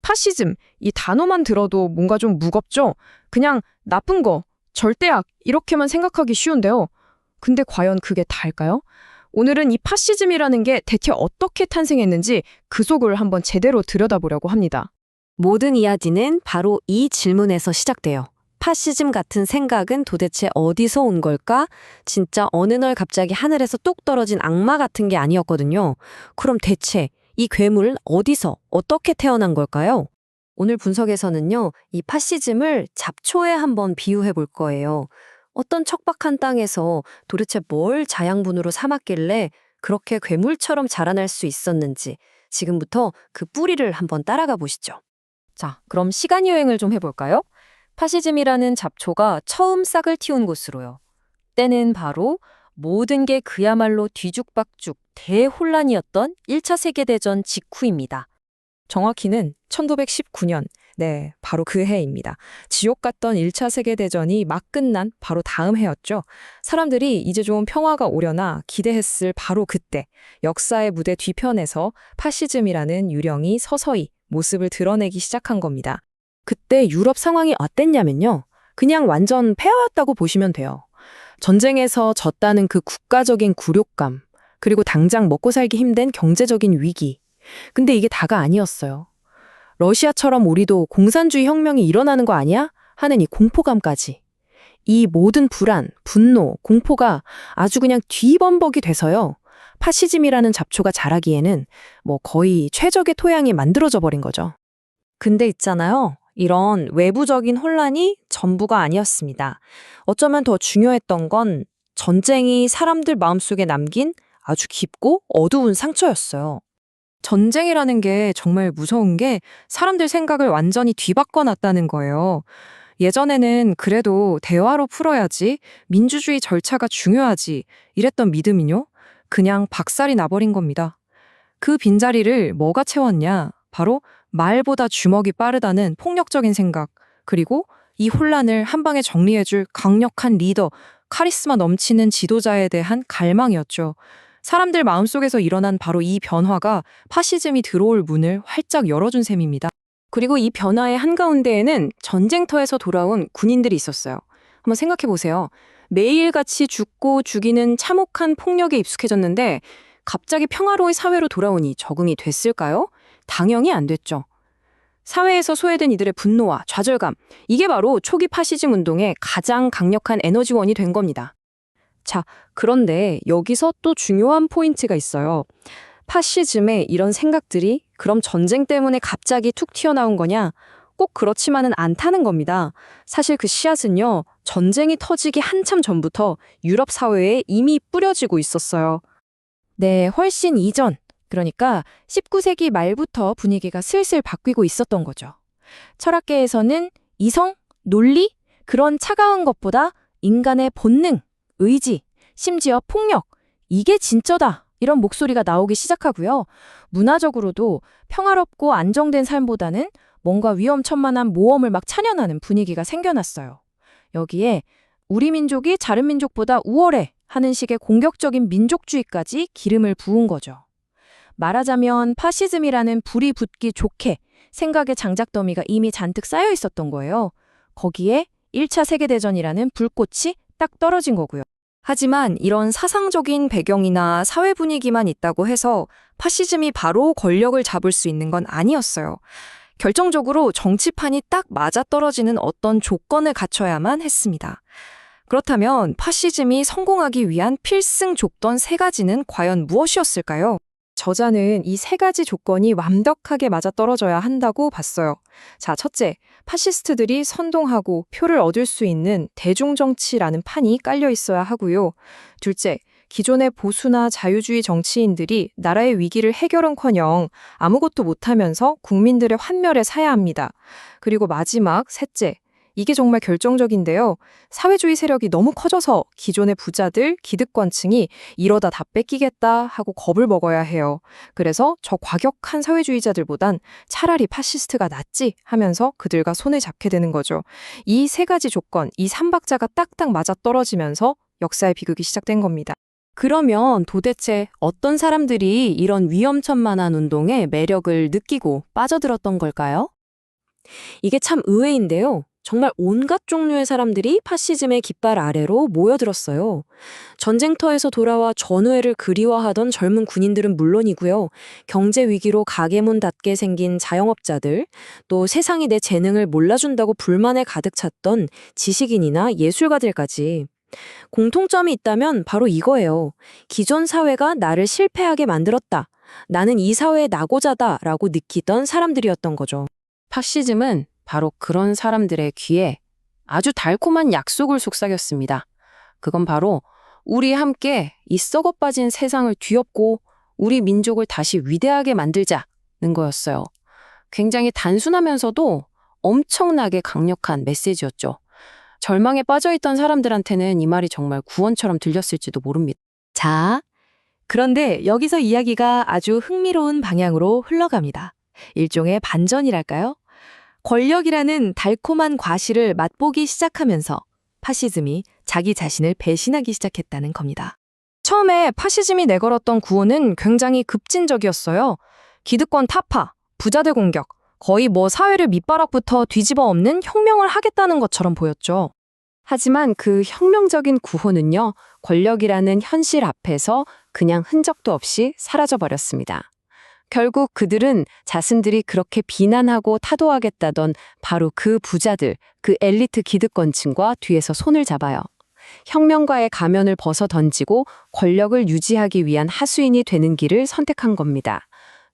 파시즘, 이 단어만 들어도 뭔가 좀 무겁죠? 그냥 나쁜 거, 절대악, 이렇게만 생각하기 쉬운데요. 근데 과연 그게 다일까요? 오늘은 이 파시즘이라는 게 대체 어떻게 탄생했는지 그 속을 한번 제대로 들여다보려고 합니다. 모든 이야기는 바로 이 질문에서 시작돼요. 파시즘 같은 생각은 도대체 어디서 온 걸까? 진짜 어느 날 갑자기 하늘에서 뚝 떨어진 악마 같은 게 아니었거든요. 그럼 대체 이 괴물은 어디서 어떻게 태어난 걸까요? 오늘 분석에서는요, 이 파시즘을 잡초에 한번 비유해 볼 거예요. 어떤 척박한 땅에서 도대체 뭘 자양분으로 삼았길래 그렇게 괴물처럼 자라날 수 있었는지 지금부터 그 뿌리를 한번 따라가 보시죠. 자, 그럼 시간 여행을 좀 해볼까요? 파시즘이라는 잡초가 처음 싹을 틔운 곳으로요. 때는 바로 모든 게 그야말로 뒤죽박죽 대혼란이었던 1차 세계대전 직후입니다. 정확히는 1919년, 네, 바로 그 해입니다. 지옥 같던 1차 세계대전이 막 끝난 바로 다음 해였죠. 사람들이 이제 좀 평화가 오려나 기대했을 바로 그때, 역사의 무대 뒤편에서 파시즘이라는 유령이 서서히 모습을 드러내기 시작한 겁니다. 그때 유럽 상황이 어땠냐면요. 그냥 완전 폐허였다고 보시면 돼요. 전쟁에서 졌다는 그 국가적인 굴욕감, 그리고 당장 먹고 살기 힘든 경제적인 위기. 근데 이게 다가 아니었어요. 러시아처럼 우리도 공산주의 혁명이 일어나는 거 아니야? 하는 이 공포감까지. 이 모든 불안, 분노, 공포가 아주 그냥 뒤범벅이 돼서요. 파시즘이라는 잡초가 자라기에는 뭐 거의 최적의 토양이 만들어져 버린 거죠. 근데 있잖아요. 이런 외부적인 혼란이 전부가 아니었습니다. 어쩌면 더 중요했던 건 전쟁이 사람들 마음속에 남긴 아주 깊고 어두운 상처였어요. 전쟁이라는 게 정말 무서운 게 사람들 생각을 완전히 뒤바꿔 놨다는 거예요. 예전에는 그래도 대화로 풀어야지, 민주주의 절차가 중요하지, 이랬던 믿음이요. 그냥 박살이 나버린 겁니다. 그 빈자리를 뭐가 채웠냐? 바로 말보다 주먹이 빠르다는 폭력적인 생각, 그리고 이 혼란을 한 방에 정리해줄 강력한 리더, 카리스마 넘치는 지도자에 대한 갈망이었죠. 사람들 마음속에서 일어난 바로 이 변화가 파시즘이 들어올 문을 활짝 열어준 셈입니다. 그리고 이 변화의 한가운데에는 전쟁터에서 돌아온 군인들이 있었어요. 한번 생각해 보세요. 매일같이 죽고 죽이는 참혹한 폭력에 익숙해졌는데 갑자기 평화로운 사회로 돌아오니 적응이 됐을까요? 당연히 안 됐죠. 사회에서 소외된 이들의 분노와 좌절감, 이게 바로 초기 파시즘 운동의 가장 강력한 에너지원이 된 겁니다. 자, 그런데 여기서 또 중요한 포인트가 있어요. 파시즘의 이런 생각들이 그럼 전쟁 때문에 갑자기 툭 튀어나온 거냐? 꼭 그렇지만은 않다는 겁니다. 사실 그 씨앗은요, 전쟁이 터지기 한참 전부터 유럽 사회에 이미 뿌려지고 있었어요. 네, 훨씬 이전, 그러니까 19세기 말부터 분위기가 슬슬 바뀌고 있었던 거죠. 철학계에서는 이성, 논리, 그런 차가운 것보다 인간의 본능, 의지, 심지어 폭력, 이게 진짜다. 이런 목소리가 나오기 시작하고요. 문화적으로도 평화롭고 안정된 삶보다는 뭔가 위험천만한 모험을 막 찬연하는 분위기가 생겨났어요. 여기에 우리 민족이 다른 민족보다 우월해 하는 식의 공격적인 민족주의까지 기름을 부은 거죠. 말하자면 파시즘이라는 불이 붙기 좋게 생각의 장작더미가 이미 잔뜩 쌓여 있었던 거예요. 거기에 1차 세계대전이라는 불꽃이 딱 떨어진 거고요. 하지만 이런 사상적인 배경이나 사회 분위기만 있다고 해서 파시즘이 바로 권력을 잡을 수 있는 건 아니었어요. 결정적으로 정치판이 딱 맞아떨어지는 어떤 조건을 갖춰야만 했습니다. 그렇다면 파시즘이 성공하기 위한 필승 조건 세 가지는 과연 무엇이었을까요? 저자는 이 세 가지 조건이 완벽하게 맞아떨어져야 한다고 봤어요. 자, 첫째, 파시스트들이 선동하고 표를 얻을 수 있는 대중정치라는 판이 깔려 있어야 하고요. 둘째, 기존의 보수나 자유주의 정치인들이 나라의 위기를 해결은커녕 아무것도 못하면서 국민들의 환멸에 사야 합니다. 그리고 마지막, 셋째, 이게 정말 결정적인데요. 사회주의 세력이 너무 커져서 기존의 부자들, 기득권층이 이러다 다 뺏기겠다 하고 겁을 먹어야 해요. 그래서 저 과격한 사회주의자들보단 차라리 파시스트가 낫지 하면서 그들과 손을 잡게 되는 거죠. 이 세 가지 조건, 이 삼박자가 딱딱 맞아떨어지면서 역사의 비극이 시작된 겁니다. 그러면 도대체 어떤 사람들이 이런 위험천만한 운동에 매력을 느끼고 빠져들었던 걸까요? 이게 참 의외인데요. 정말 온갖 종류의 사람들이 파시즘의 깃발 아래로 모여들었어요. 전쟁터에서 돌아와 전우회를 그리워하던 젊은 군인들은 물론이고요. 경제 위기로 가게 문 닫게 생긴 자영업자들, 또 세상이 내 재능을 몰라준다고 불만에 가득 찼던 지식인이나 예술가들까지. 공통점이 있다면 바로 이거예요. 기존 사회가 나를 실패하게 만들었다. 나는 이 사회의 낙오자다라고 느끼던 사람들이었던 거죠. 파시즘은 바로 그런 사람들의 귀에 아주 달콤한 약속을 속삭였습니다. 그건 바로 우리 함께 이 썩어 빠진 세상을 뒤엎고 우리 민족을 다시 위대하게 만들자는 거였어요. 굉장히 단순하면서도 엄청나게 강력한 메시지였죠. 절망에 빠져있던 사람들한테는 이 말이 정말 구원처럼 들렸을지도 모릅니다. 자, 그런데 여기서 이야기가 아주 흥미로운 방향으로 흘러갑니다. 일종의 반전이랄까요? 권력이라는 달콤한 과실을 맛보기 시작하면서 파시즘이 자기 자신을 배신하기 시작했다는 겁니다. 처음에 파시즘이 내걸었던 구호는 굉장히 급진적이었어요. 기득권 타파, 부자들 공격, 거의 사회를 밑바닥부터 뒤집어 엎는 혁명을 하겠다는 것처럼 보였죠. 하지만 그 혁명적인 구호는요, 권력이라는 현실 앞에서 그냥 흔적도 없이 사라져버렸습니다. 결국 그들은 자신들이 그렇게 비난하고 타도하겠다던 바로 그 부자들, 그 엘리트 기득권층과 뒤에서 손을 잡아요. 혁명가의 가면을 벗어 던지고 권력을 유지하기 위한 하수인이 되는 길을 선택한 겁니다.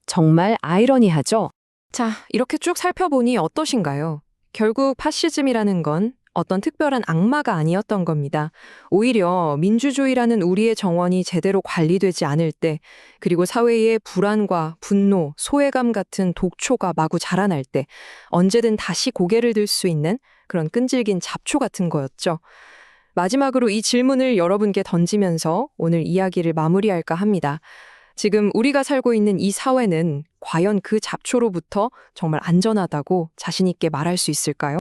정말 아이러니하죠? 자, 이렇게 쭉 살펴보니 어떠신가요? 결국 파시즘이라는 건 어떤 특별한 악마가 아니었던 겁니다. 오히려 민주주의라는 우리의 정원이 제대로 관리되지 않을 때, 그리고 사회의 불안과 분노, 소외감 같은 독초가 마구 자라날 때 언제든 다시 고개를 들 수 있는 그런 끈질긴 잡초 같은 거였죠. 마지막으로 이 질문을 여러분께 던지면서 오늘 이야기를 마무리할까 합니다. 지금 우리가 살고 있는 이 사회는 과연 그 잡초로부터 정말 안전하다고 자신 있게 말할 수 있을까요?